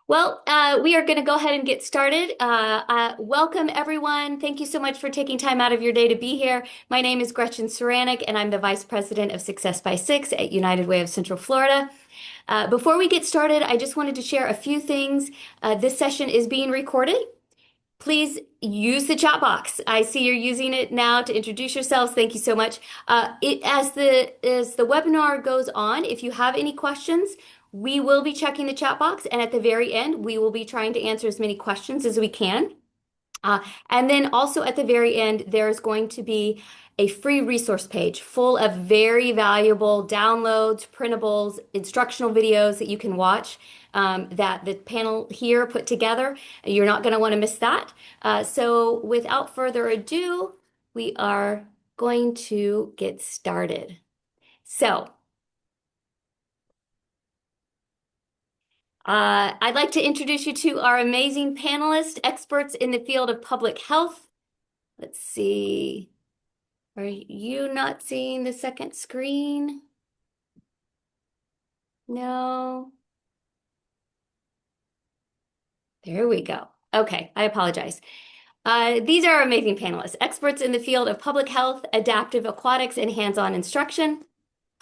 We are going to go ahead and get started. Welcome, everyone. Thank you so much for taking time out of your day to be here. My name is Gretchen Saranic, and I'm the Vice President of Success by Six at United Way of Central Florida. Before we get started, I just wanted to share a few things. This session is being recorded. Please use the chat box. I see you're using it now to introduce yourselves. Thank you so much. As the webinar goes on, if you have any questions, we will be checking the chat box, and at the very end, we will be trying to answer as many questions as we can. And then also at the very end, there's going to be a free resource page full of very valuable downloads, printables, instructional videos that you can watch that the panel here put together. You're not going to want to miss that. So without further ado, we are going to get started. So I'd like to introduce you to our amazing panelists, experts in the field of public health. Let's see. Are you not seeing the second screen? No. There we go. Okay, I apologize. These are amazing panelists, experts in the field of public health, adaptive aquatics, and hands-on instruction.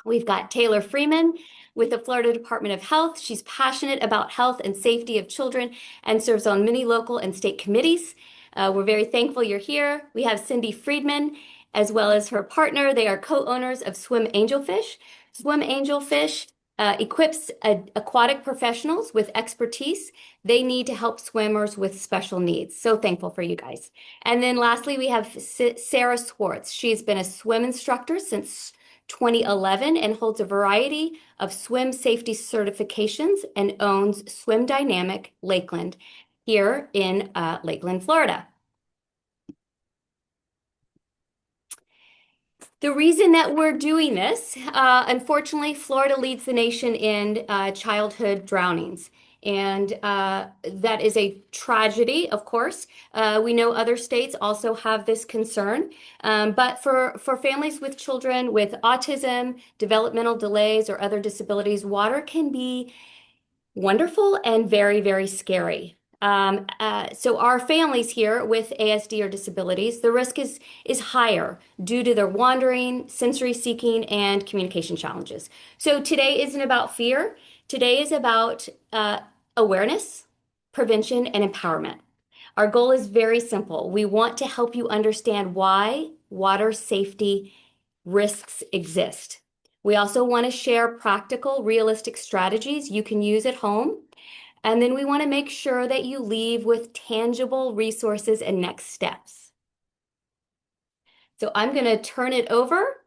We've got Taylor Freeman with the Florida Department of Health. She's passionate about health and safety of children and serves on many local and state committees. We're very thankful you're here. We have Cindy Friedman, as well as her partner. They are co-owners of Swim Angelfish. Swim Angelfish equips aquatic professionals with expertise they need to help swimmers with special needs. So thankful for you guys. And then lastly, we have Sarah Swartz. She's been a swim instructor since 2011 and holds a variety of swim safety certifications and owns Swim Dynamic Lakeland here in Lakeland, Florida. The reason that we're doing this, unfortunately, Florida leads the nation in childhood drownings. And that is a tragedy, of course. We know other states also have this concern. But for families with children with autism, developmental delays, or other disabilities, water can be wonderful and very, very scary. So our families here with ASD or disabilities, the risk is higher due to their wandering, sensory seeking, and communication challenges. So today isn't about fear. Today is about awareness, prevention, and empowerment. Our goal is very simple. We want to help you understand why water safety risks exist. We also want to share practical, realistic strategies you can use at home. And then we want to make sure that you leave with tangible resources and next steps. So I'm going to turn it over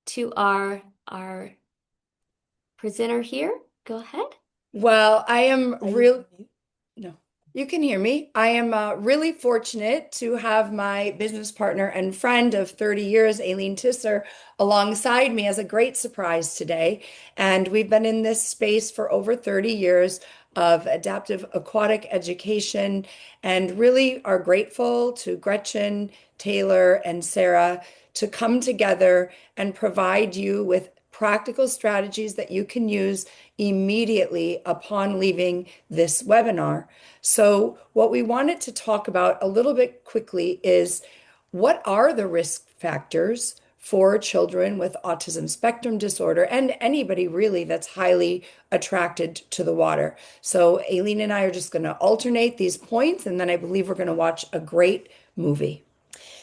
to our presenter here. Go ahead. Well, I am real. No, you can hear me. I am really fortunate to have my business partner and friend of 30 years, Aileen Tisser, alongside me as a great surprise today. And we've been in this space for over 30 years of adaptive aquatic education and really are grateful to Gretchen, Taylor, and Sarah to come together and provide you with practical strategies that you can use immediately upon leaving this webinar. So what we wanted to talk about a little bit quickly is what are the risk factors for children with autism spectrum disorder and anybody really that's highly attracted to the water. So Aileen and I are just going to alternate these points, and then I believe we're going to watch a great movie.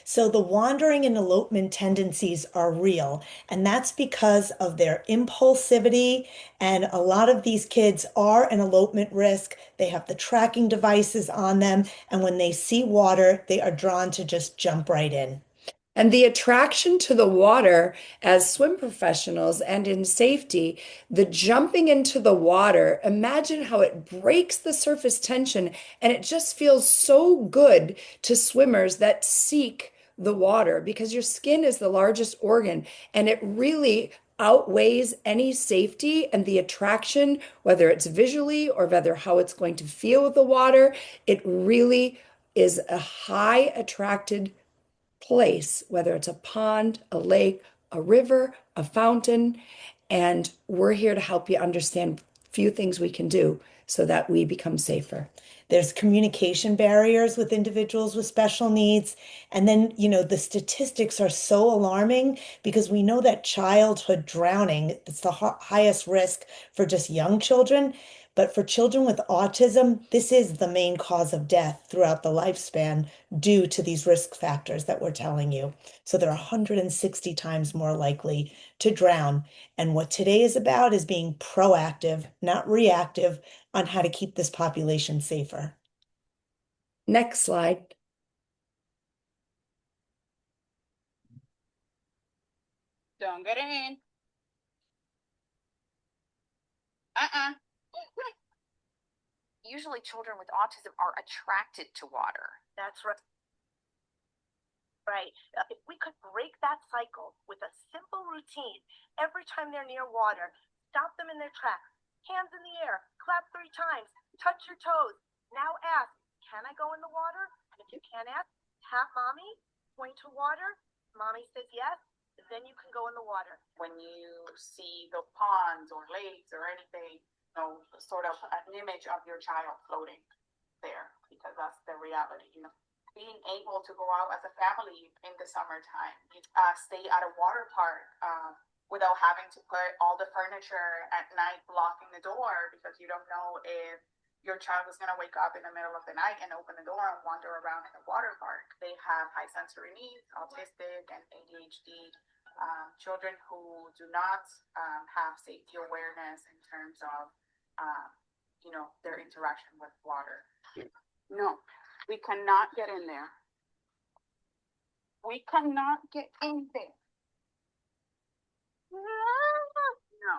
So the wandering and elopement tendencies are real, and that's because of their impulsivity. And a lot of these kids are an elopement risk. They have the tracking devices on them, and when they see water, they are drawn to just jump right in. And the attraction to the water as swim professionals and in safety, the jumping into the water, imagine how it breaks the surface tension. And it just feels so good to swimmers that seek the water because your skin is the largest organ and it really outweighs any safety and the attraction, whether it's visually or whether how it's going to feel with the water. It really is a high attracted place, whether it's a pond, a lake, a river, a fountain, and we're here to help you understand a few things we can do so that we become safer. There's communication barriers with individuals with special needs. And then, the statistics are so alarming because we know that childhood drowning, it's the highest risk for just young children. But for children with autism, this is the main cause of death throughout the lifespan due to these risk factors that we're telling you. So they're 160 times more likely to drown. And what today is about is being proactive, not reactive, on how to keep this population safer. Next slide. Don't get in. Uh-uh. Usually children with autism are attracted to water. That's right. Right. If we could break that cycle with a simple routine, every time they're near water, stop them in their tracks, hands in the air, clap 3 times, touch your toes. Now ask, can I go in the water? And if you can't ask, tap mommy, point to water. Mommy says yes, then you can go in the water. When you see the ponds or lakes or anything, sort of an image of your child floating there, because that's the reality. Being able to go out as a family in the summertime, stay at a water park without having to put all the furniture at night blocking the door, because you don't know if your child is going to wake up in the middle of the night and open the door and wander around in the water park. They have high sensory needs, autistic and ADHD, children who do not have safety awareness in terms of their interaction with water. No, we cannot get in there. We cannot get in there. No.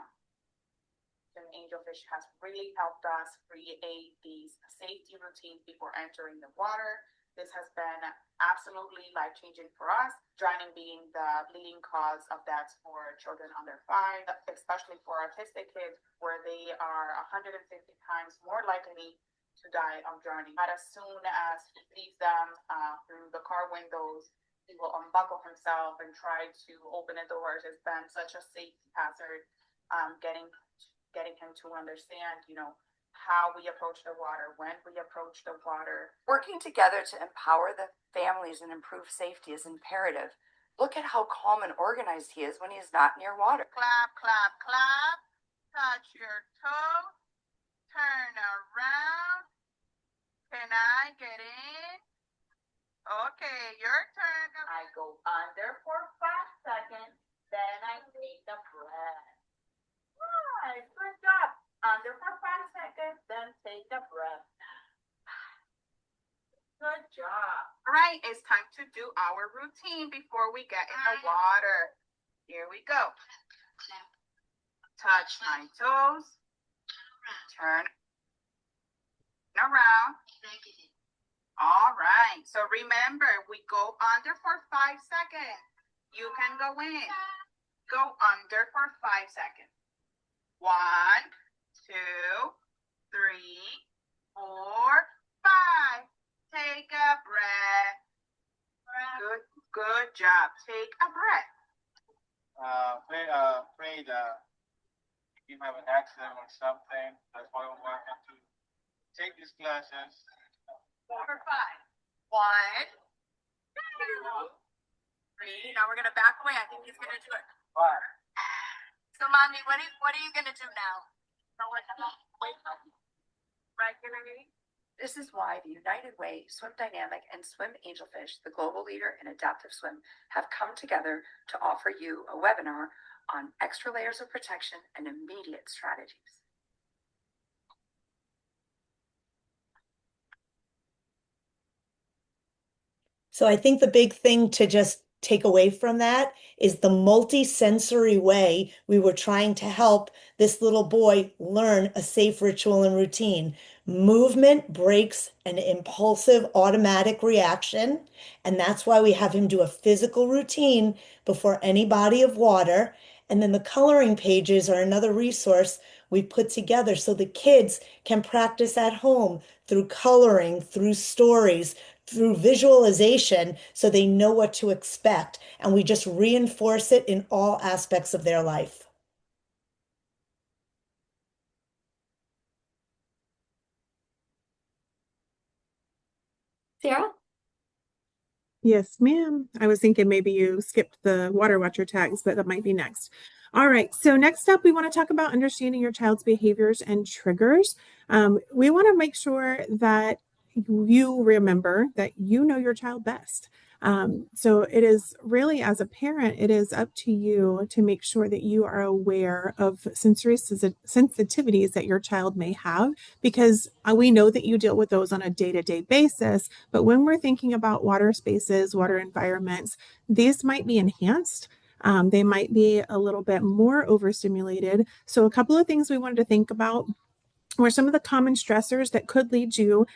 And Angelfish has really helped us create these safety routines before entering the water. This has been absolutely life-changing for us, drowning being the leading cause of deaths for children under 5, especially for autistic kids, where they are 150 times more likely to die of drowning. But as soon as he sees them through the car windows, he will unbuckle himself and try to open the doors. It's been such a safety hazard, getting him to understand, how we approach the water, when we approach the water. Working together to empower the families and improve safety is imperative. Look at how calm and organized he is when he is not near water. Clap, clap, clap. Touch your toe. Turn around. Can I get in? Okay, your turn. I go under for 5 seconds. Then I take a breath. Right, good job. Under for 5 seconds, then take a breath. Good job. All right, it's time to do our routine before we get in the water. Here we go. Touch my toes. Turn around. All right, so remember, we go under for 5 seconds. You can go in. Go under for 5 seconds. 1, 2, 3, 4, 5. Take a breath. Good job. Take a breath. Afraid you have an accident or something. That's why we want him to take these classes. 4 or 5. 1, 2, 3. Now we're gonna back away. I think he's gonna do it. 5. So, mommy, what are you gonna do now? Regularly. This is why the United Way, Swim Dynamic, and Swim Angelfish, the global leader in adaptive swim, have come together to offer you a webinar on extra layers of protection and immediate strategies. So I think the big thing to just take away from that is the multi-sensory way we were trying to help this little boy learn a safe ritual and routine. Movement breaks an impulsive automatic reaction, and that's why we have him do a physical routine before any body of water. And then the coloring pages are another resource we put together so the kids can practice at home through coloring, through stories, through visualization, so they know what to expect. And we just reinforce it in all aspects of their life. Sarah? Yes, ma'am. I was thinking maybe you skipped the water watcher tags, but that might be next. All right. So next up, we want to talk about understanding your child's behaviors and triggers. We want to make sure that you remember that you know your child best. So it is really, as a parent, it is up to you to make sure that you are aware of sensory sensitivities that your child may have, because we know that you deal with those on a day-to-day basis. But when we're thinking about water spaces, water environments, these might be enhanced. They might be a little bit more overstimulated. So a couple of things we wanted to think about were some of the common stressors that could lead you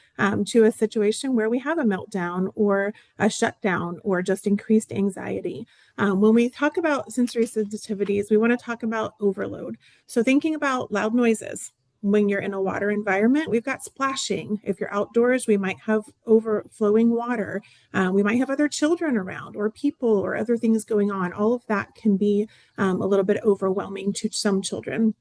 to a situation where we have a meltdown or a shutdown or just increased anxiety. When we talk about sensory sensitivities, we want to talk about overload. So thinking about loud noises. When you're in a water environment, we've got splashing. If you're outdoors, we might have overflowing water. We might have other children around or people or other things going on. All of that can be a little bit overwhelming to some children.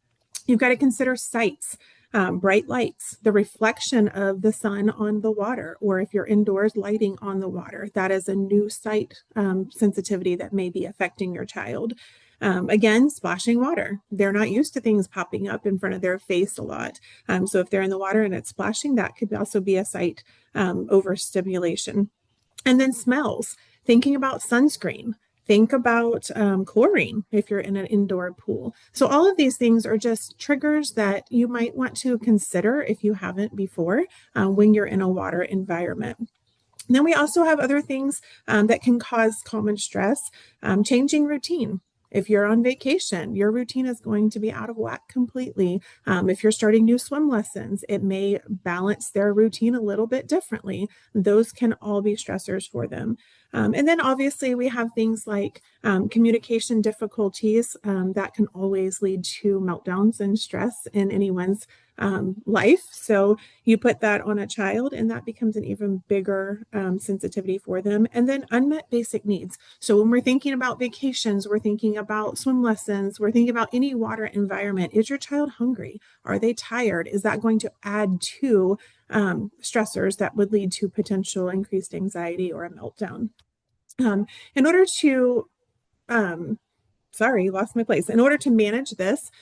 You've got to consider sights, bright lights, the reflection of the sun on the water, or if you're indoors, lighting on the water. That is a new sight sensitivity that may be affecting your child. Again, splashing water. They're not used to things popping up in front of their face a lot. So if they're in the water and it's splashing, that could also be a sight overstimulation. And then smells, thinking about sunscreen, think about chlorine if you're in an indoor pool. So all of these things are just triggers that you might want to consider if you haven't before when you're in a water environment. Then we also have other things that can cause common stress, changing routine. If you're on vacation, your routine is going to be out of whack completely. If you're starting new swim lessons, it may balance their routine a little bit differently. Those can all be stressors for them. And then obviously we have things like communication difficulties that can always lead to meltdowns and stress in anyone's life. So you put that on a child and that becomes an even bigger sensitivity for them. And then unmet basic needs. So when we're thinking about vacations, we're thinking about swim lessons, we're thinking about any water environment. Is your child hungry? Are they tired? Is that going to add to stressors that would lead to potential increased anxiety or a meltdown? In order to sorry, lost my place. In order to manage this,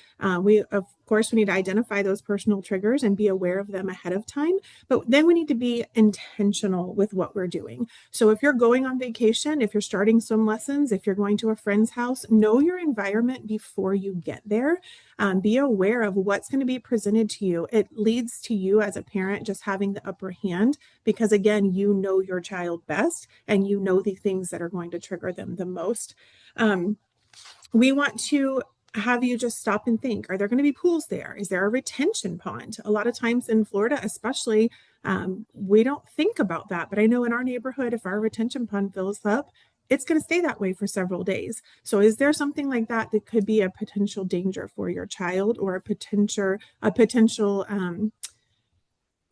we, of course, we need to identify those personal triggers and be aware of them ahead of time. But then we need to be intentional with what we're doing. So if you're going on vacation, if you're starting swim lessons, if you're going to a friend's house, know your environment before you get there. Be aware of what's going to be presented to you. It leads to you as a parent just having the upper hand because, again, you know your child best and you know the things that are going to trigger them the most. We want to have you just stop and think, are there going to be pools there? Is there a retention pond? A lot of times in Florida, especially, we don't think about that. But I know in our neighborhood, if our retention pond fills up, it's going to stay that way for several days. So is there something like that that could be a potential danger for your child or a potential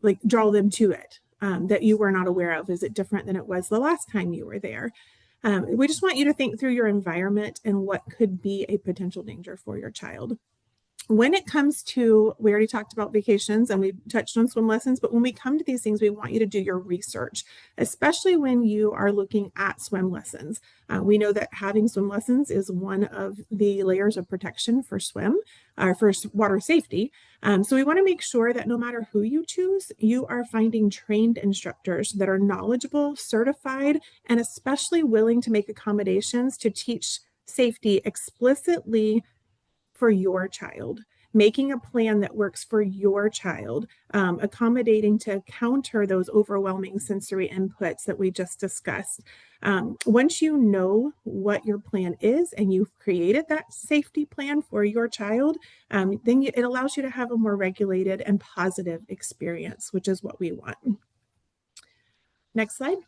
like draw them to it that you were not aware of? Is it different than it was the last time you were there? We just want you to think through your environment and what could be a potential danger for your child. When it comes to, we already talked about vacations and we touched on swim lessons, but when we come to these things, we want you to do your research, especially when you are looking at swim lessons. We know that having swim lessons is one of the layers of protection for for water safety. So we want to make sure that no matter who you choose, you are finding trained instructors that are knowledgeable, certified, and especially willing to make accommodations to teach safety explicitly for your child, making a plan that works for your child, accommodating to counter those overwhelming sensory inputs that we just discussed. Once you know what your plan is and you've created that safety plan for your child, then it allows you to have a more regulated and positive experience, which is what we want. Next slide.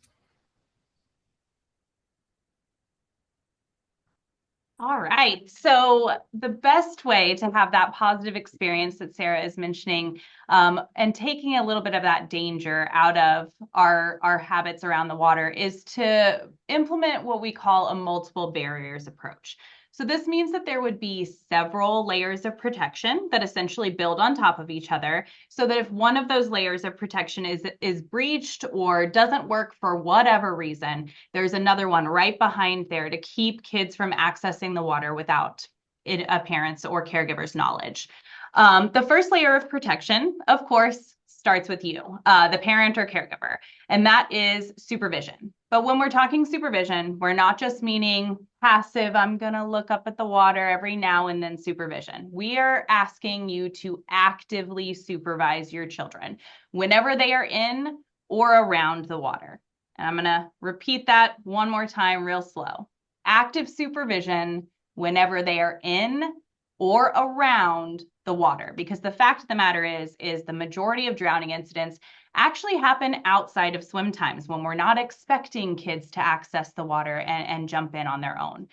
All right. So the best way to have that positive experience that Sarah is mentioning and taking a little bit of that danger out of our habits around the water is to implement what we call a multiple barriers approach. So this means that there would be several layers of protection that essentially build on top of each other, so that if one of those layers of protection is breached or doesn't work for whatever reason, there's another one right behind there to keep kids from accessing the water without a parent's or caregiver's knowledge. The first layer of protection, of course, starts with you, the parent or caregiver, and that is supervision. But when we're talking supervision, we're not just meaning passive, I'm going to look up at the water every now and then supervision. We are asking you to actively supervise your children whenever they are in or around the water. And I'm going to repeat that one more time real slow. Active supervision whenever they are in or around the water, because the fact of the matter is the majority of drowning incidents actually happen outside of swim times when we're not expecting kids to access the water and jump in on their own.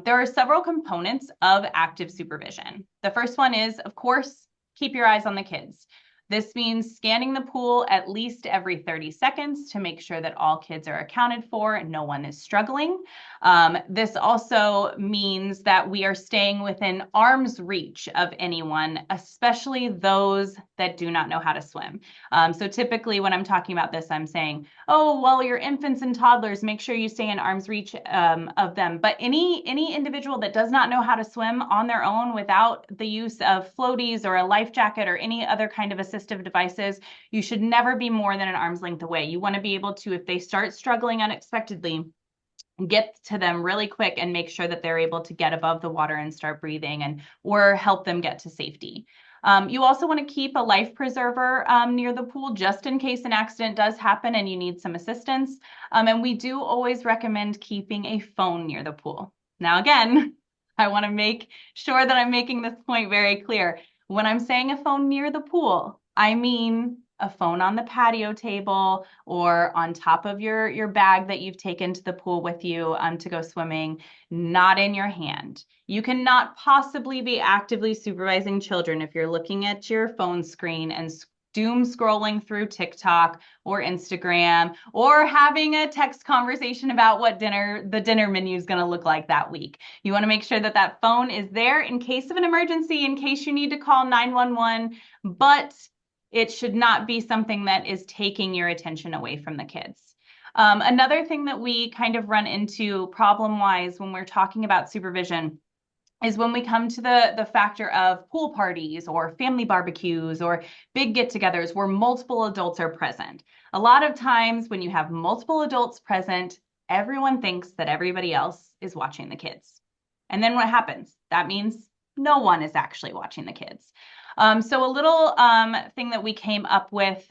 There are several components of active supervision. The first one is, of course, keep your eyes on the kids. This means scanning the pool at least every 30 seconds to make sure that all kids are accounted for and no one is struggling. This also means that we are staying within arm's reach of anyone, especially those that do not know how to swim. So typically when I'm talking about this, I'm saying, oh, well, your infants and toddlers, make sure you stay in arm's reach of them. But any individual that does not know how to swim on their own without the use of floaties or a life jacket or any other kind of assistive devices, you should never be more than an arm's length away. You want to be able to, if they start struggling unexpectedly, get to them really quick and make sure that they're able to get above the water and start breathing, and or help them get to safety. You also want to keep a life preserver near the pool just in case an accident does happen and you need some assistance. And we do always recommend keeping a phone near the pool. Now, again, I want to make sure that I'm making this point very clear. When I'm saying a phone near the pool, I mean a phone on the patio table or on top of your bag that you've taken to the pool with you to go swimming, not in your hand. You cannot possibly be actively supervising children if you're looking at your phone screen and doom scrolling through TikTok or Instagram or having a text conversation about what the dinner menu is going to look like that week. You want to make sure that that phone is there in case of an emergency, in case you need to call 911, but it should not be something that is taking your attention away from the kids. Another thing that we kind of run into problem-wise when we're talking about supervision is when we come to the factor of pool parties or family barbecues or big get-togethers where multiple adults are present. A lot of times when you have multiple adults present, everyone thinks that everybody else is watching the kids. And then what happens? That means no one is actually watching the kids. So a little thing that we came up with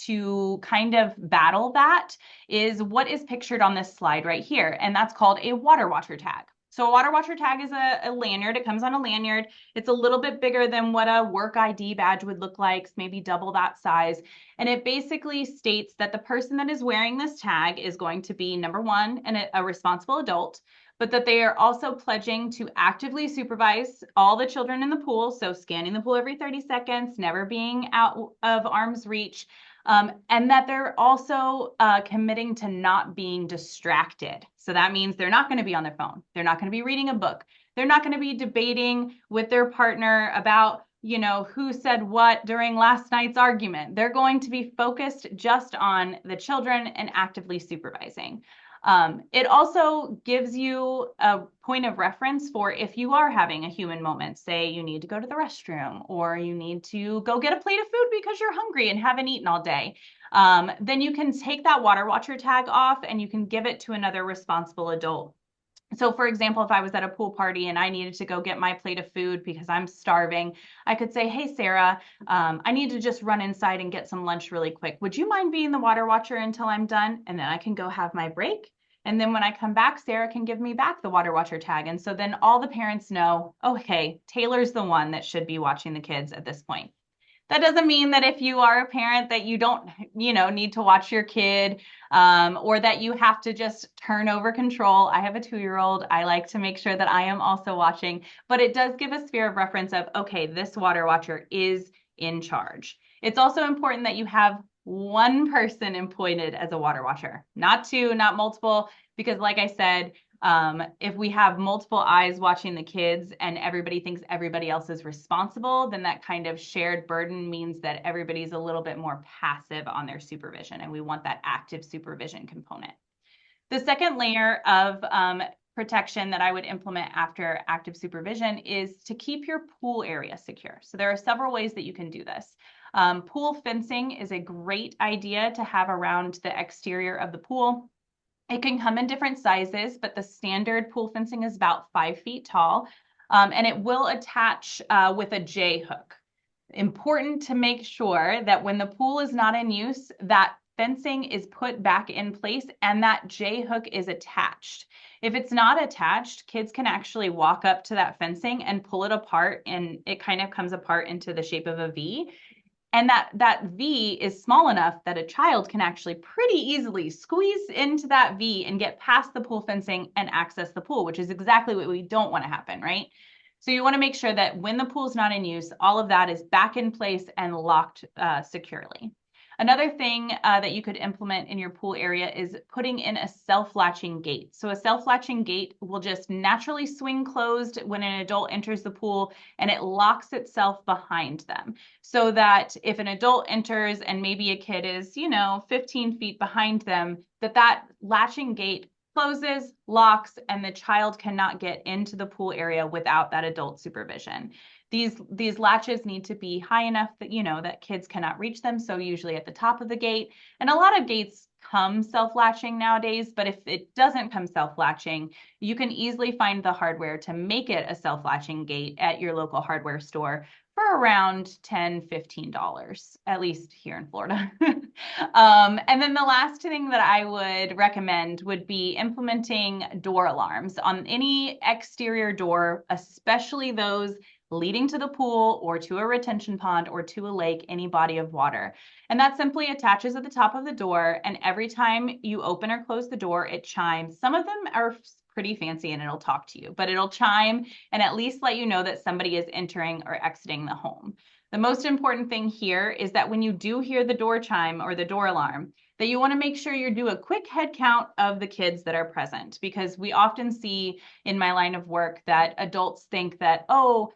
to kind of battle that is what is pictured on this slide right here, and that's called a water watcher tag. So a water watcher tag is a lanyard. It comes on a lanyard. It's a little bit bigger than what a work ID badge would look like, maybe double that size. And it basically states that the person that is wearing this tag is going to be, number one, a responsible adult, but that they are also pledging to actively supervise all the children in the pool. So scanning the pool every 30 seconds, never being out of arm's reach. And that they're also committing to not being distracted. So that means they're not going to be on their phone. They're not going to be reading a book. They're not going to be debating with their partner about, you know, who said what during last night's argument. They're going to be focused just on the children and actively supervising. It also gives you a point of reference for if you are having a human moment, say you need to go to the restroom or you need to go get a plate of food because you're hungry and haven't eaten all day. Then you can take that water watcher tag off and you can give it to another responsible adult. So for example, if I was at a pool party and I needed to go get my plate of food because I'm starving, I could say, hey, Sarah, I need to just run inside and get some lunch really quick. Would you mind being the water watcher until I'm done? And then I can go have my break. And then when I come back, Sarah can give me back the water watcher tag. And so then all the parents know, okay, Taylor's the one that should be watching the kids at this point. That doesn't mean that if you are a parent that you don't, need to watch your kid or that you have to just turn over control. I have a 2-year-old. I like to make sure that I am also watching, but it does give a sphere of reference of, okay, this water watcher is in charge. It's also important that you have one person appointed as a water watcher, not two, not multiple, because like I said, If we have multiple eyes watching the kids and everybody thinks everybody else is responsible, then that kind of shared burden means that everybody's a little bit more passive on their supervision, and we want that active supervision component. The second layer of protection that I would implement after active supervision is to keep your pool area secure. So there are several ways that you can do this. Pool fencing is a great idea to have around the exterior of the pool. It can come in different sizes, but the standard pool fencing is about 5 feet tall, and it will attach with a J hook. Important to make sure that when the pool is not in use, that fencing is put back in place and that J hook is attached. If it's not attached, kids can actually walk up to that fencing and pull it apart, and it kind of comes apart into the shape of a V. And that V is small enough that a child can actually pretty easily squeeze into that V and get past the pool fencing and access the pool, which is exactly what we don't want to happen, right? So you want to make sure that when the pool's not in use, all of that is back in place and locked securely. Another thing that you could implement in your pool area is putting in a self-latching gate. So a self-latching gate will just naturally swing closed when an adult enters the pool, and it locks itself behind them. So that if an adult enters and maybe a kid is, 15 feet behind them, that latching gate closes, locks, and the child cannot get into the pool area without that adult supervision. These latches need to be high enough that, that kids cannot reach them. So usually at the top of the gate, and a lot of gates come self-latching nowadays, but if it doesn't come self-latching, you can easily find the hardware to make it a self-latching gate at your local hardware store for around $10, $15, at least here in Florida. And then the last thing that I would recommend would be implementing door alarms on any exterior door, especially those leading to the pool or to a retention pond or to a lake, any body of water. And that simply attaches at the top of the door. And every time you open or close the door, it chimes. Some of them are pretty fancy and it'll talk to you, but it'll chime and at least let you know that somebody is entering or exiting the home. The most important thing here is that when you do hear the door chime or the door alarm, that you want to make sure you do a quick head count of the kids that are present, because we often see in my line of work that adults think that, oh,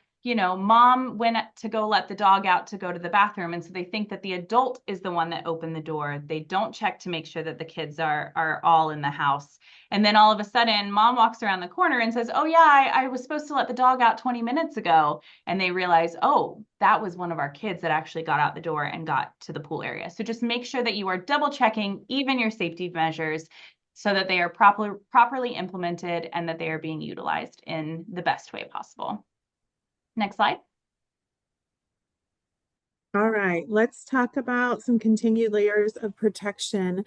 mom went to go let the dog out to go to the bathroom. And so they think that the adult is the one that opened the door. They don't check to make sure that the kids are all in the house. And then all of a sudden, mom walks around the corner and says, oh yeah, I was supposed to let the dog out 20 minutes ago. And they realize, oh, that was one of our kids that actually got out the door and got to the pool area. So just make sure that you are double checking even your safety measures so that they are properly implemented and that they are being utilized in the best way possible. Next slide. All right, let's talk about some continued layers of protection.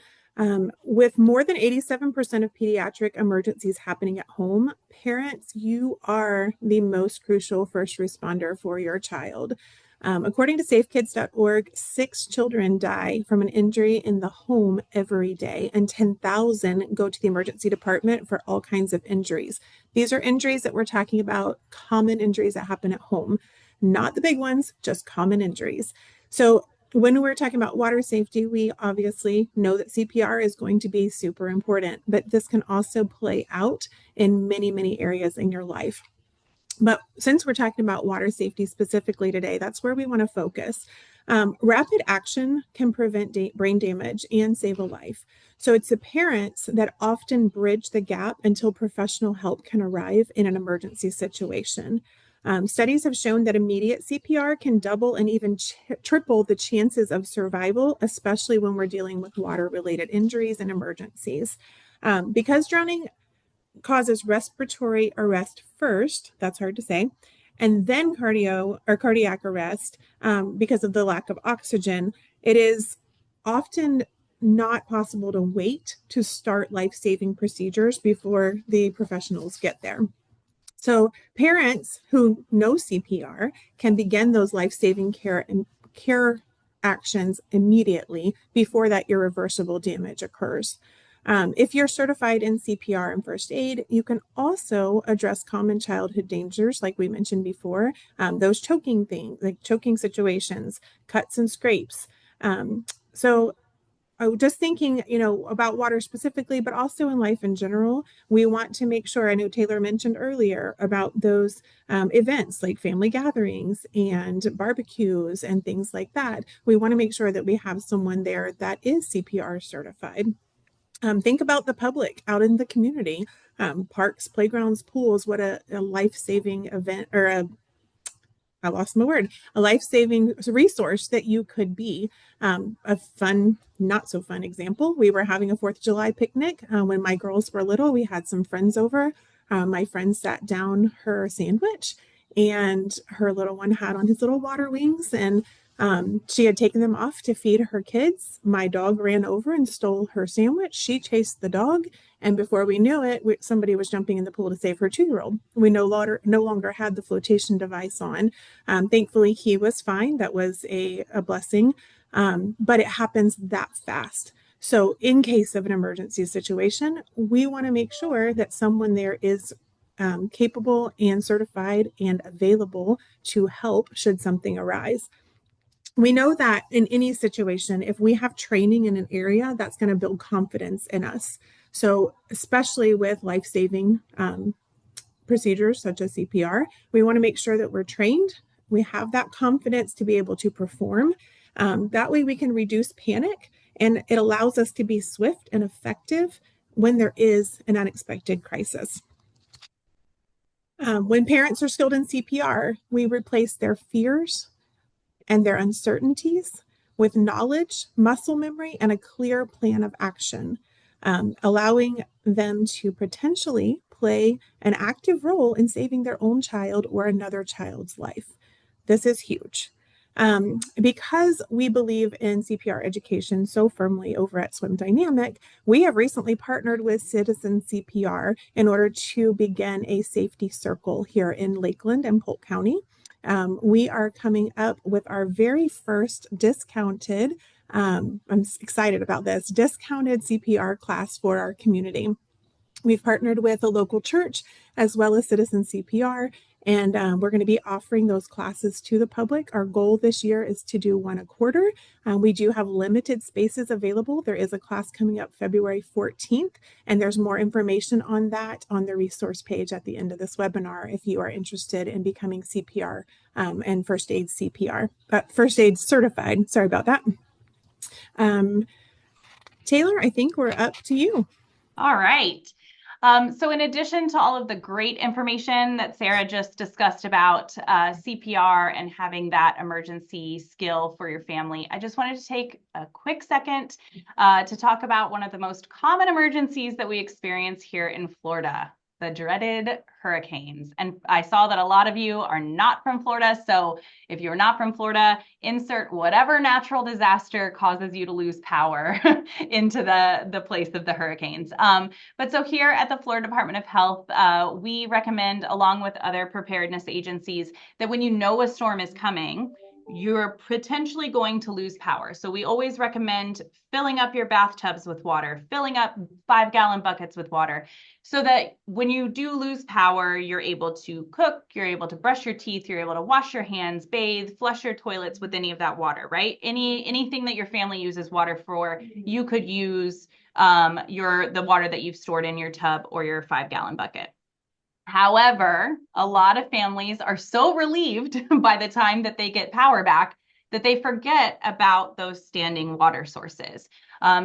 With more than 87% of pediatric emergencies happening at home, parents, you are the most crucial first responder for your child. According to safekids.org, 6 children die from an injury in the home every day, and 10,000 go to the emergency department for all kinds of injuries. These are injuries that we're talking about, common injuries that happen at home, not the big ones, just common injuries. So when we're talking about water safety, we obviously know that CPR is going to be super important, but this can also play out in many, many areas in your life. But since we're talking about water safety specifically today, that's where we want to focus. Rapid action can prevent brain damage and save a life. So it's the parents that often bridge the gap until professional help can arrive in an emergency situation. Studies have shown that immediate CPR can double and even triple the chances of survival, especially when we're dealing with water-related injuries and emergencies. Because drowning causes respiratory arrest first, that's hard to say, and then cardiac arrest because of the lack of oxygen, it is often not possible to wait to start life-saving procedures before the professionals get there. So parents who know CPR can begin those life-saving care actions immediately before that irreversible damage occurs. If you're certified in CPR and first aid, you can also address common childhood dangers, like we mentioned before, those choking things, like choking situations, cuts and scrapes. So just thinking, about water specifically, but also in life in general, we want to make sure, I know Taylor mentioned earlier about those events like family gatherings and barbecues and things like that. We want to make sure that we have someone there that is CPR certified. Think about the public out in the community, parks, playgrounds, pools, what a life-saving event, or I lost my word, a life-saving resource that you could be. A fun, not so fun example. We were having a 4th of July picnic when my girls were little. We had some friends over. My friend sat down her sandwich and her little one had on his little water wings, and she had taken them off to feed her kids. My dog ran over and stole her sandwich. She chased the dog, and before we knew it, somebody was jumping in the pool to save her 2-year-old. We no longer had the flotation device on. Thankfully, he was fine. That was a blessing, but it happens that fast. So in case of an emergency situation, we want to make sure that someone there is capable and certified and available to help should something arise. We know that in any situation, if we have training in an area, that's going to build confidence in us. So especially with life-saving procedures such as CPR, we want to make sure that we're trained. We have that confidence to be able to perform. That way we can reduce panic, and it allows us to be swift and effective when there is an unexpected crisis. When parents are skilled in CPR, we replace their fears and their uncertainties with knowledge, muscle memory, and a clear plan of action, allowing them to potentially play an active role in saving their own child or another child's life. This is huge. Because we believe in CPR education so firmly over at Swim Dynamic, we have recently partnered with Citizen CPR in order to begin a safety circle here in Lakeland and Polk County. We are coming up with our very first discounted, I'm excited about this, discounted CPR class for our community. We've partnered with a local church as well as Citizen CPR, and we're going to be offering those classes to the public. Our goal this year is to do one a quarter. We do have limited spaces available. There is a class coming up February 14th, and there's more information on that on the resource page at the end of this webinar if you are interested in becoming CPR and first aid certified. Sorry about that. Taylor, I think we're up to you. All right. So in addition to all of the great information that Sarah just discussed about CPR and having that emergency skill for your family, I just wanted to take a quick second to talk about one of the most common emergencies that we experience here in Florida, the dreaded hurricanes. And I saw that a lot of you are not from Florida. So if you're not from Florida, insert whatever natural disaster causes you to lose power into the place of the hurricanes. But so here at the Florida Department of Health, we recommend, along with other preparedness agencies, that when you know a storm is coming, you're potentially going to lose power. So we always recommend filling up your bathtubs with water, filling up 5-gallon buckets with water, so that when you do lose power, you're able to cook, you're able to brush your teeth, you're able to wash your hands, bathe, flush your toilets with any of that water, right? Anything that your family uses water for, you could use the water that you've stored in your tub or your 5-gallon bucket. However, a lot of families are so relieved by the time that they get power back that they forget about those standing water sources.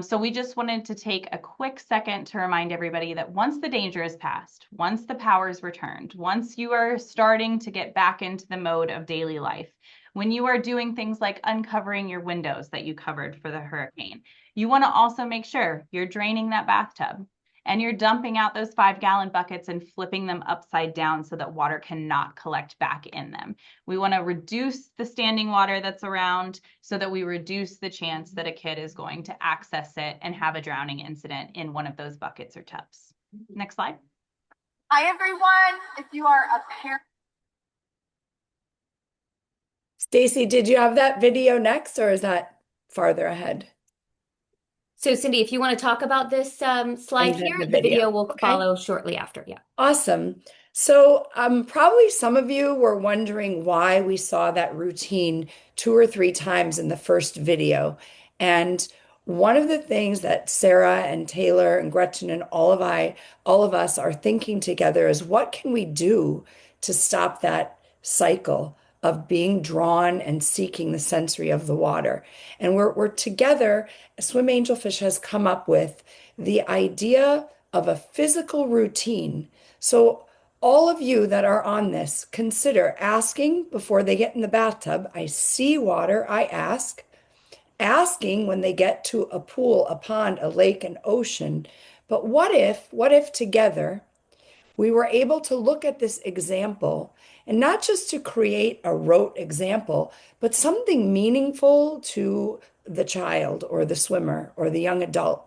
So we just wanted to take a quick second to remind everybody that once the danger is past, once the power is returned, once you are starting to get back into the mode of daily life, when you are doing things like uncovering your windows that you covered for the hurricane, you want to also make sure you're draining that bathtub and you're dumping out those 5-gallon buckets and flipping them upside down so that water cannot collect back in them. We want to reduce the standing water that's around so that we reduce the chance that a kid is going to access it and have a drowning incident in one of those buckets or tubs. Next slide. Hi, everyone. If you are a parent. Stacy, did you have that video next, or is that farther ahead? So Cindy, if you want to talk about this slide here, the video will follow shortly after. Yeah. Awesome. So probably some of you were wondering why we saw that routine 2 or 3 times in the first video. And one of the things that Sarah and Taylor and Gretchen and all of us are thinking together is what can we do to stop that cycle of being drawn and seeking the sensory of the water. And we're together, Swim Angelfish has come up with the idea of a physical routine. So all of you that are on this, consider asking before they get in the bathtub. I see water, I ask. Asking when they get to a pool, a pond, a lake, an ocean. But what if together we were able to look at this example and not just to create a rote example, but something meaningful to the child or the swimmer or the young adult.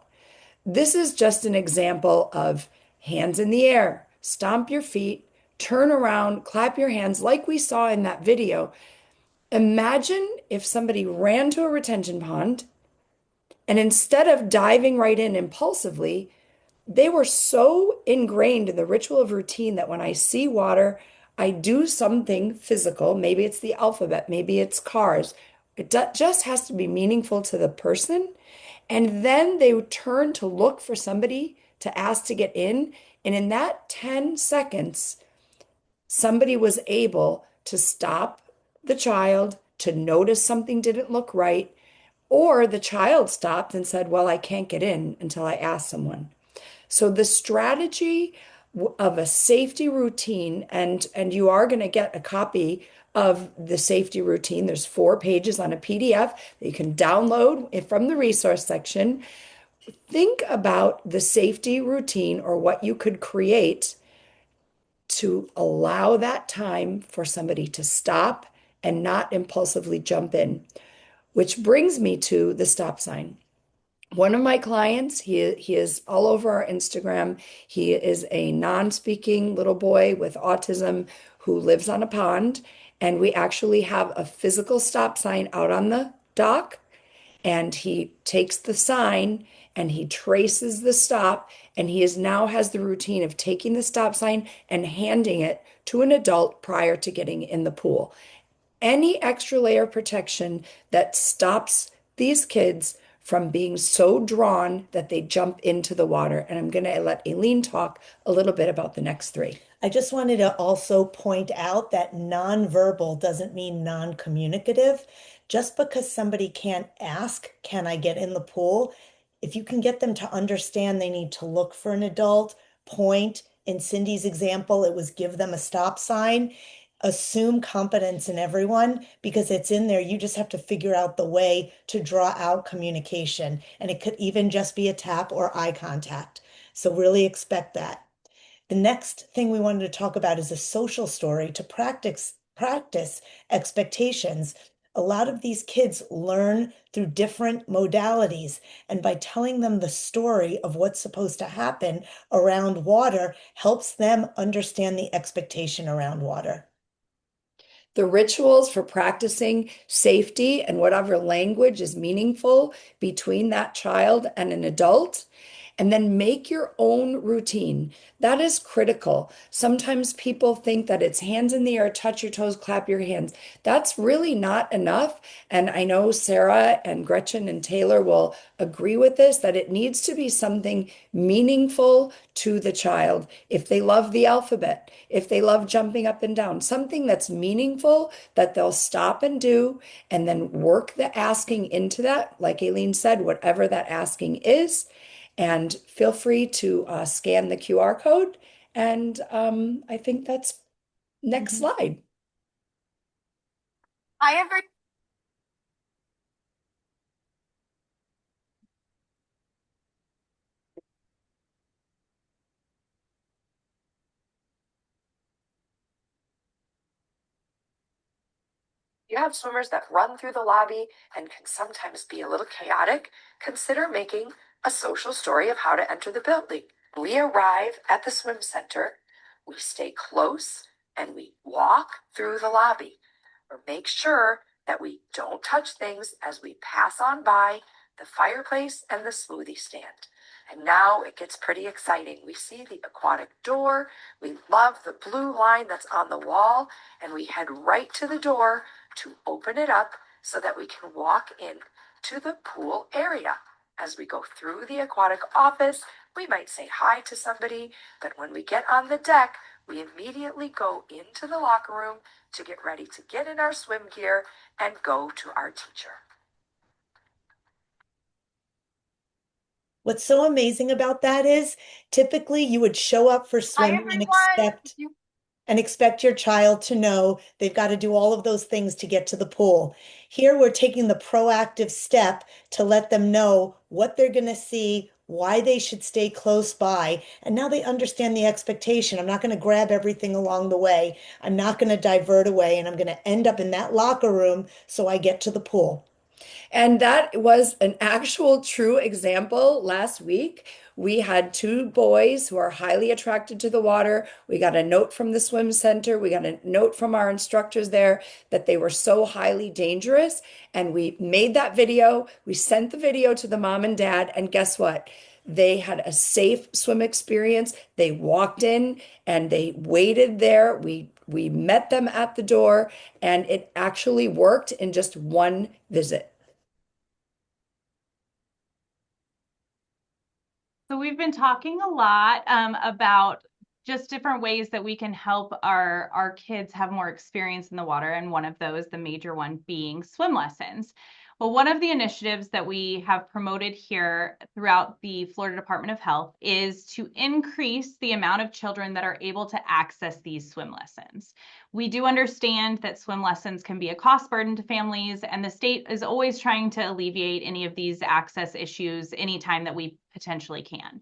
This is just an example of hands in the air, stomp your feet, turn around, clap your hands like we saw in that video. Imagine if somebody ran to a retention pond and instead of diving right in impulsively, they were so ingrained in the ritual of routine that when I see water, I do something physical. Maybe it's the alphabet, maybe it's cars. It just has to be meaningful to the person. And then they would turn to look for somebody to ask to get in. And in that 10 seconds, somebody was able to stop the child, to notice something didn't look right, or the child stopped and said, well, I can't get in until I ask someone. So the strategy of a safety routine, and you are going to get a copy of the safety routine. There's 4 pages on a PDF that you can download from the resource section. Think about the safety routine or what you could create to allow that time for somebody to stop and not impulsively jump in, which brings me to the stop sign. One of my clients, he is all over our Instagram. He is a non-speaking little boy with autism who lives on a pond, and we actually have a physical stop sign out on the dock, and he takes the sign and he traces the stop, and he is now has the routine of taking the stop sign and handing it to an adult prior to getting in the pool. Any extra layer of protection that stops these kids from being so drawn that they jump into the water. And I'm going to let Aileen talk a little bit about the next 3. I just wanted to also point out that nonverbal doesn't mean non-communicative. Just because somebody can't ask, can I get in the pool? If you can get them to understand they need to look for an adult, point. In Cindy's example, it was give them a stop sign. Assume competence in everyone because it's in there. You just have to figure out the way to draw out communication. And it could even just be a tap or eye contact. So really expect that. The next thing we wanted to talk about is a social story to practice expectations. A lot of these kids learn through different modalities, and by telling them the story of what's supposed to happen around water helps them understand the expectation around water. The rituals for practicing safety and whatever language is meaningful between that child and an adult. And then make your own routine. That is critical. Sometimes people think that it's hands in the air, touch your toes, clap your hands. That's really not enough. And I know Sarah and Gretchen and Taylor will agree with this, that it needs to be something meaningful to the child. If they love the alphabet, if they love jumping up and down, something that's meaningful that they'll stop and do, and then work the asking into that. Like Aileen said, whatever that asking is. And feel free to scan the QR code. And I think that's next slide. Hi, everyone. You have swimmers that run through the lobby and can sometimes be a little chaotic. Consider making a social story of how to enter the building. We arrive at the swim center, we stay close, and we walk through the lobby. Or make sure that we don't touch things as we pass on by the fireplace and the smoothie stand. And now it gets pretty exciting. We see the aquatic door. We love the blue line that's on the wall, and we head right to the door to open it up so that we can walk in to the pool area. As we go through the aquatic office, we might say hi to somebody, but when we get on the deck, we immediately go into the locker room to get ready to get in our swim gear and go to our teacher. What's so amazing about that is typically you would show up for swimming and expect your child to know they've got to do all of those things to get to the pool. Here we're taking the proactive step to let them know what they're going to see, why they should stay close by, and now they understand the expectation. I'm not going to grab everything along the way. I'm not going to divert away, and I'm going to end up in that locker room so I get to the pool. And that was an actual true example last week. We had two boys who are highly attracted to the water. We got a note from the swim center. We got a note from our instructors there that they were so highly dangerous. And we made that video. We sent the video to the mom and dad. And guess what? They had a safe swim experience. They walked in and they waited there. We met them at the door, and it actually worked in just one visit. So we've been talking a lot about just different ways that we can help our kids have more experience in the water, and one of those, the major one, being swim lessons. Well, one of the initiatives that we have promoted here throughout the Florida Department of Health is to increase the amount of children that are able to access these swim lessons. We do understand that swim lessons can be a cost burden to families, and the state is always trying to alleviate any of these access issues anytime that we potentially can.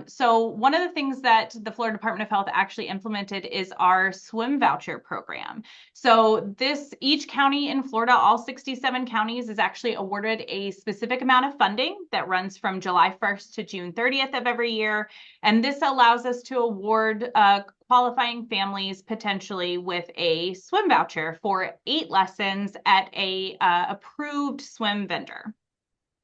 So one of the things that the Florida Department of Health actually implemented is our swim voucher program. So each county in Florida, all 67 counties, is actually awarded a specific amount of funding that runs from July 1st to June 30th of every year. And this allows us to award qualifying families potentially with a swim voucher for 8 lessons at a approved swim vendor.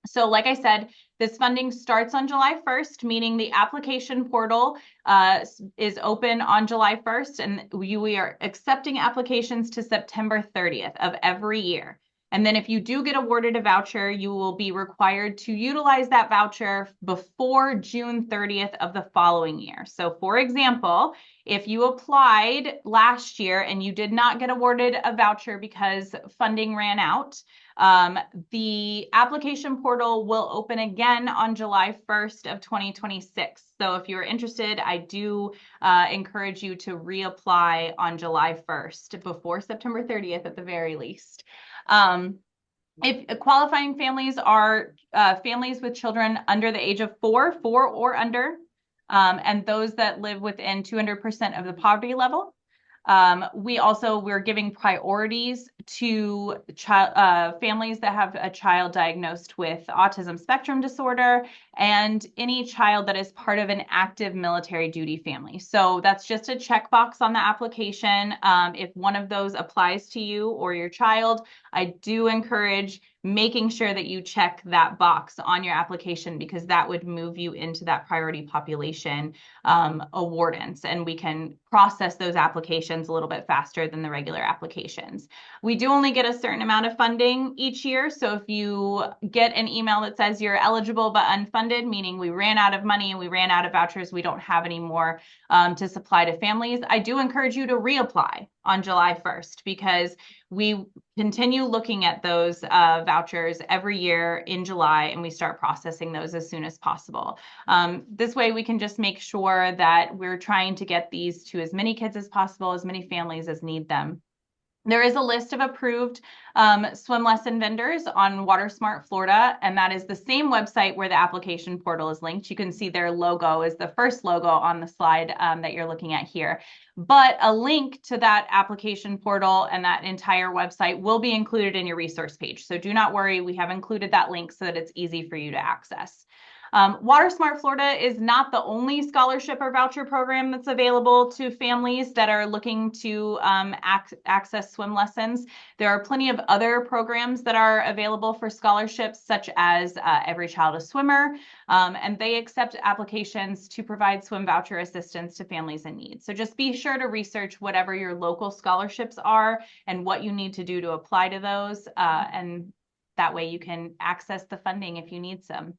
So like I said, this funding starts on July 1st, meaning the application portal is open on July 1st, and we are accepting applications to September 30th of every year. And then if you do get awarded a voucher, you will be required to utilize that voucher before June 30th of the following year. So for example, if you applied last year and you did not get awarded a voucher because funding ran out, the application portal will open again on July 1st of 2026. So if you're interested, I do encourage you to reapply on July 1st before September 30th at the very least. If qualifying families are families with children under the age of 4 or under, and those that live within 200% of the poverty level. We're giving priorities to families that have a child diagnosed with Autism Spectrum Disorder and any child that is part of an active military duty family. So that's just a checkbox on the application. If one of those applies to you or your child, I do encourage making sure that you check that box on your application, because that would move you into that priority population awardance, and we can process those applications a little bit faster than the regular applications. We do only get a certain amount of funding each year, so if you get an email that says you're eligible but unfunded, meaning we ran out of money and we ran out of vouchers, we don't have any more to supply to families, I do encourage you to reapply on July 1st, because we continue looking at those vouchers every year in July, and we start processing those as soon as possible. This way we can just make sure that we're trying to get these to as many kids as possible, as many families as need them. There is a list of approved swim lesson vendors on WaterSmart Florida, and that is the same website where the application portal is linked. You can see their logo is the first logo on the slide that you're looking at here. But a link to that application portal and that entire website will be included in your resource page. So do not worry, we have included that link so that it's easy for you to access. WaterSmart Florida is not the only scholarship or voucher program that's available to families that are looking to access swim lessons. There are plenty of other programs that are available for scholarships, such as Every Child a Swimmer, and they accept applications to provide swim voucher assistance to families in need. So just be sure to research whatever your local scholarships are and what you need to do to apply to those, and that way you can access the funding if you need some.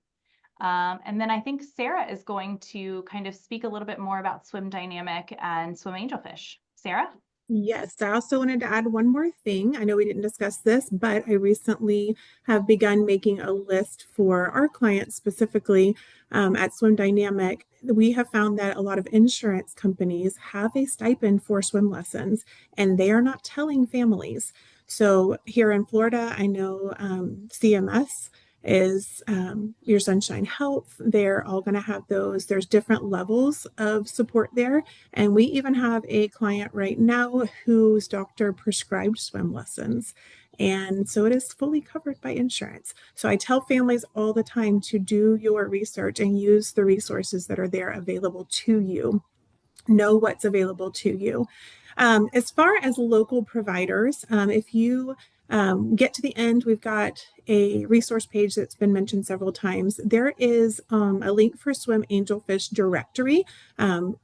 And then I think Sarah is going to kind of speak a little bit more about swim dynamic and swim angelfish. Sarah? Yes, I also wanted to add one more thing. I know we didn't discuss this, but I recently have begun making a list for our clients specifically at Swim Dynamic. We have found that a lot of insurance companies have a stipend for swim lessons, and they are not telling families. So here in Florida, I know CMS is Your Sunshine Health. They're all going to have those. There's different levels of support there. And we even have a client right now whose doctor prescribed swim lessons. And so it is fully covered by insurance. So I tell families all the time to do your research and use the resources that are there available to you. Know what's available to you. As far as local providers, if you get to the end, we've got a resource page that's been mentioned several times. There is a link for Swim Angelfish directory.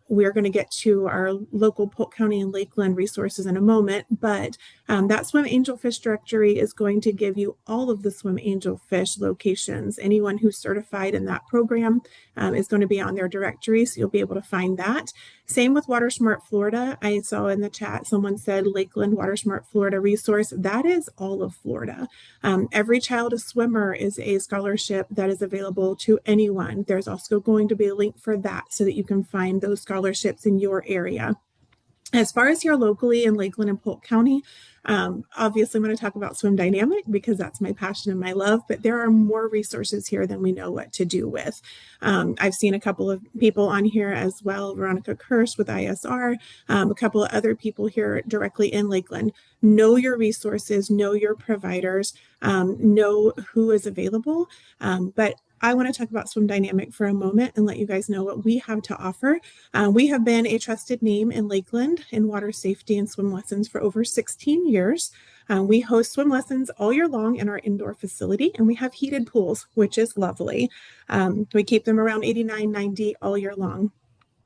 We're going to get to our local Polk County and Lakeland resources in a moment, but that Swim Angelfish directory is going to give you all of the Swim Angelfish locations. Anyone who's certified in that program is going to be on their directory, so you'll be able to find that. Same with Water Smart Florida. I saw in the chat someone said Lakeland Water Smart Florida resource. That is all of Florida. Every Child a Swimmer is a scholarship that is available to anyone. There's also going to be a link for that so that you can find those scholarships in your area. As far as here locally in Lakeland and Polk County, obviously I'm going to talk about Swim Dynamic because that's my passion and my love, but there are more resources here than we know what to do with. I've seen a couple of people on here as well, Veronica Kirsch with ISR, a couple of other people here directly in Lakeland. Know your resources, know your providers, know who is available, but I want to talk about Swim Dynamic for a moment and let you guys know what we have to offer. We have been a trusted name in Lakeland in water safety and swim lessons for over 16 years. We host swim lessons all year long in our indoor facility, and we have heated pools, which is lovely. We keep them around 89, 90 all year long.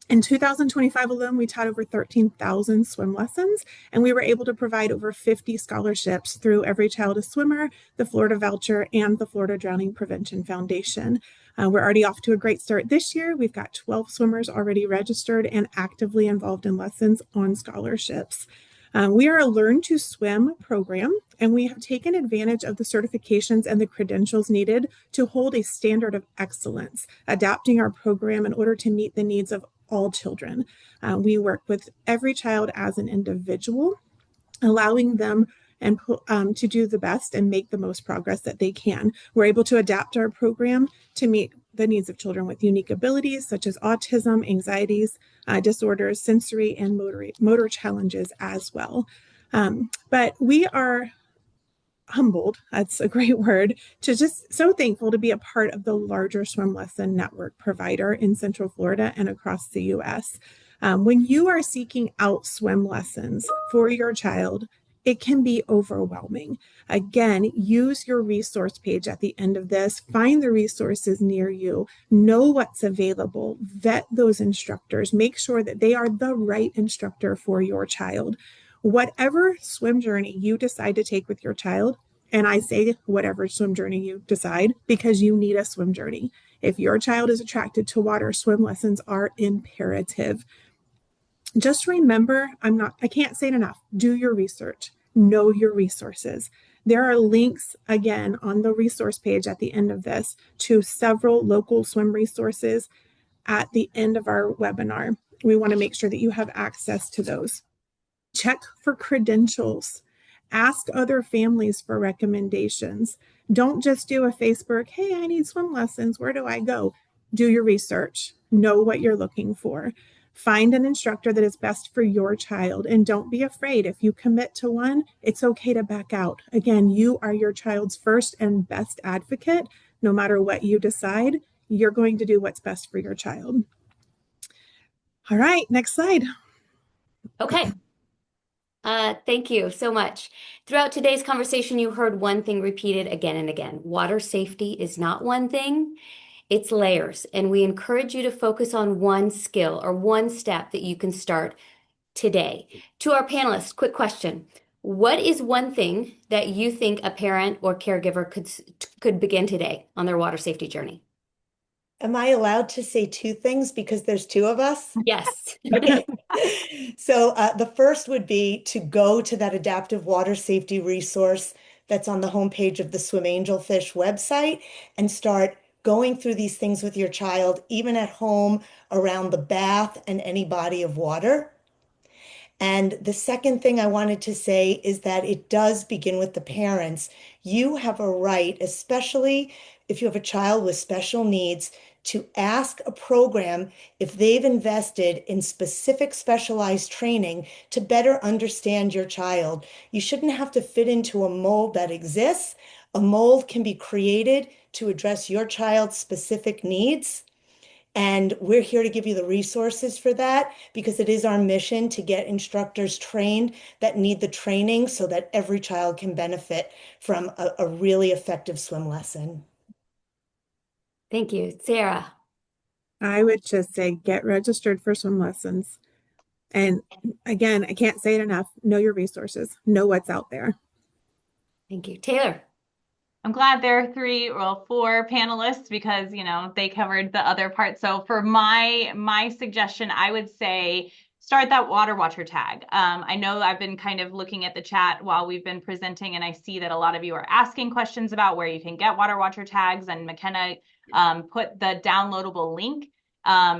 In 2025 alone, we taught over 13,000 swim lessons, and we were able to provide over 50 scholarships through Every Child a Swimmer, the Florida Voucher, and the Florida Drowning Prevention Foundation. We're already off to a great start this year. We've got 12 swimmers already registered and actively involved in lessons on scholarships. We are a Learn to Swim program, and we have taken advantage of the certifications and the credentials needed to hold a standard of excellence, adapting our program in order to meet the needs of all children. We work with every child as an individual, allowing them and to do the best and make the most progress that they can. We're able to adapt our program to meet the needs of children with unique abilities such as autism, anxieties, disorders, sensory and motor challenges as well. But we are humbled, that's a great word, to just so thankful to be a part of the larger swim lesson network provider in Central Florida and across the US. When you are seeking out swim lessons for your child, it can be overwhelming. Again, use your resource page at the end of this. Find the resources near you. Know what's available. Vet those instructors. Make sure that they are the right instructor for your child. Whatever swim journey you decide to take with your child, and I say whatever swim journey you decide because you need a swim journey. If your child is attracted to water, swim lessons are imperative. Just remember, I can't say it enough. Do your research. Know your resources. There are links, again, on the resource page at the end of this to several local swim resources at the end of our webinar. We want to make sure that you have access to those. Check for credentials. Ask other families for recommendations. Don't just do a Facebook, hey, I need swim lessons. Where do I go? Do your research. Know what you're looking for. Find an instructor that is best for your child, and don't be afraid. If you commit to one, it's okay to back out. Again, you are your child's first and best advocate. No matter what you decide, you're going to do what's best for your child. All right, next slide. Okay. Thank you so much. Throughout today's conversation, you heard one thing repeated again and again. Water safety is not one thing, it's layers. And we encourage you to focus on one skill or one step that you can start today. To our panelists, quick question. What is one thing that you think a parent or caregiver could begin today on their water safety journey? Am I allowed to say two things because there's two of us? Yes. Okay. So the first would be to go to that adaptive water safety resource that's on the homepage of the Swim Angelfish website and start going through these things with your child, even at home, around the bath and any body of water. And the second thing I wanted to say is that it does begin with the parents. You have a right, especially if you have a child with special needs, to ask a program if they've invested in specific specialized training to better understand your child. You shouldn't have to fit into a mold that exists. A mold can be created to address your child's specific needs. And we're here to give you the resources for that because it is our mission to get instructors trained that need the training so that every child can benefit from a really effective swim lesson. Thank you. Sarah. I would just say get registered for swim lessons. And again, I can't say it enough. Know your resources, know what's out there. Thank you. Taylor. I'm glad there are four panelists because, they covered the other part. So for my suggestion, I would say start that water watcher tag. I know I've been kind of looking at the chat while we've been presenting, and I see that a lot of you are asking questions about where you can get water watcher tags, and McKenna put the downloadable link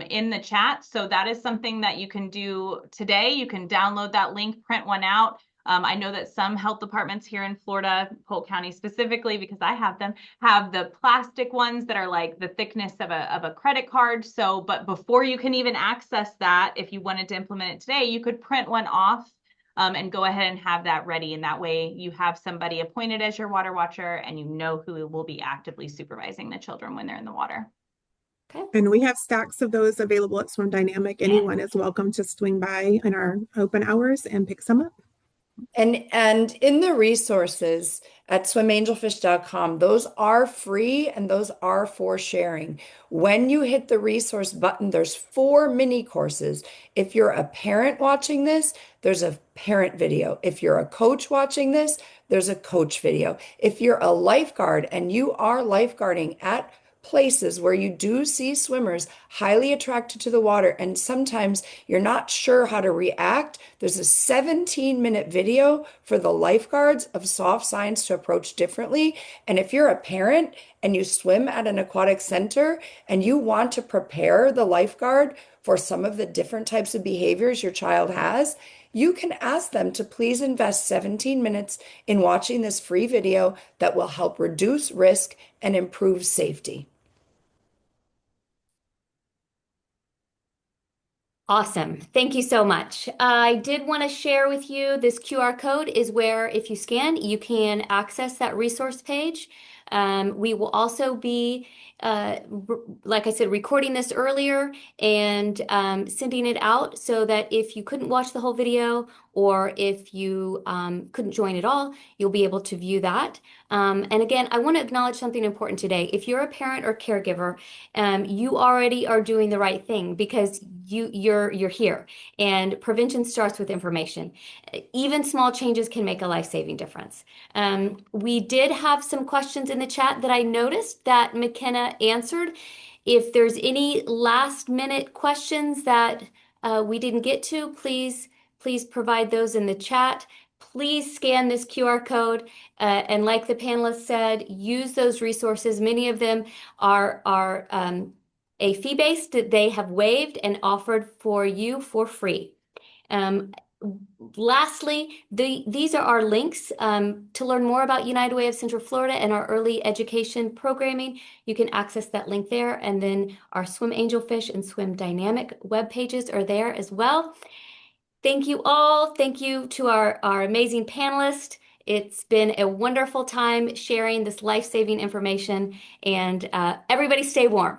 in the chat. So that is something that you can do today. You can download that link, print one out. I know that some health departments here in Florida, Polk County specifically, because I have them, have the plastic ones that are like the thickness of a credit card. So, but before you can even access that, if you wanted to implement it today, you could print one off and go ahead and have that ready. And that way you have somebody appointed as your water watcher and you know who will be actively supervising the children when they're in the water. Okay. And we have stacks of those available at Swim Dynamic. Anyone is welcome to swing by in our open hours and pick some up. And in the resources at swimangelfish.com, those are free and those are for sharing. When you hit the resource button, there's 4 mini courses. If you're a parent watching this, there's a parent video. If you're a coach watching this, there's a coach video. If you're a lifeguard and you are lifeguarding at places where you do see swimmers highly attracted to the water and sometimes you're not sure how to react, there's a 17-minute video for the lifeguards of soft signs to approach differently. And if you're a parent and you swim at an aquatic center and you want to prepare the lifeguard for some of the different types of behaviors your child has, you can ask them to please invest 17 minutes in watching this free video that will help reduce risk and improve safety. Awesome. Thank you so much. I did want to share with you this QR code is where if you scan, you can access that resource page. We will also be, like I said, recording this earlier and sending it out so that if you couldn't watch the whole video or if you couldn't join at all, you'll be able to view that. And again, I want to acknowledge something important today. If you're a parent or caregiver, you already are doing the right thing because you're here, and prevention starts with information. Even small changes can make a life-saving difference. We did have some questions in the chat that I noticed that McKenna answered. If there's any last-minute questions that we didn't get to, please provide those in the chat. Please scan this QR code, and like the panelists said, use those resources. Many of them are a fee-based that they have waived and offered for you for free. Lastly, these are our links to learn more about United Way of Central Florida and our early education programming. You can access that link there, and then our Swim Angelfish and Swim Dynamic web pages are there as well. Thank you all. Thank you to our amazing panelists. It's been a wonderful time sharing this life-saving information, and everybody stay warm.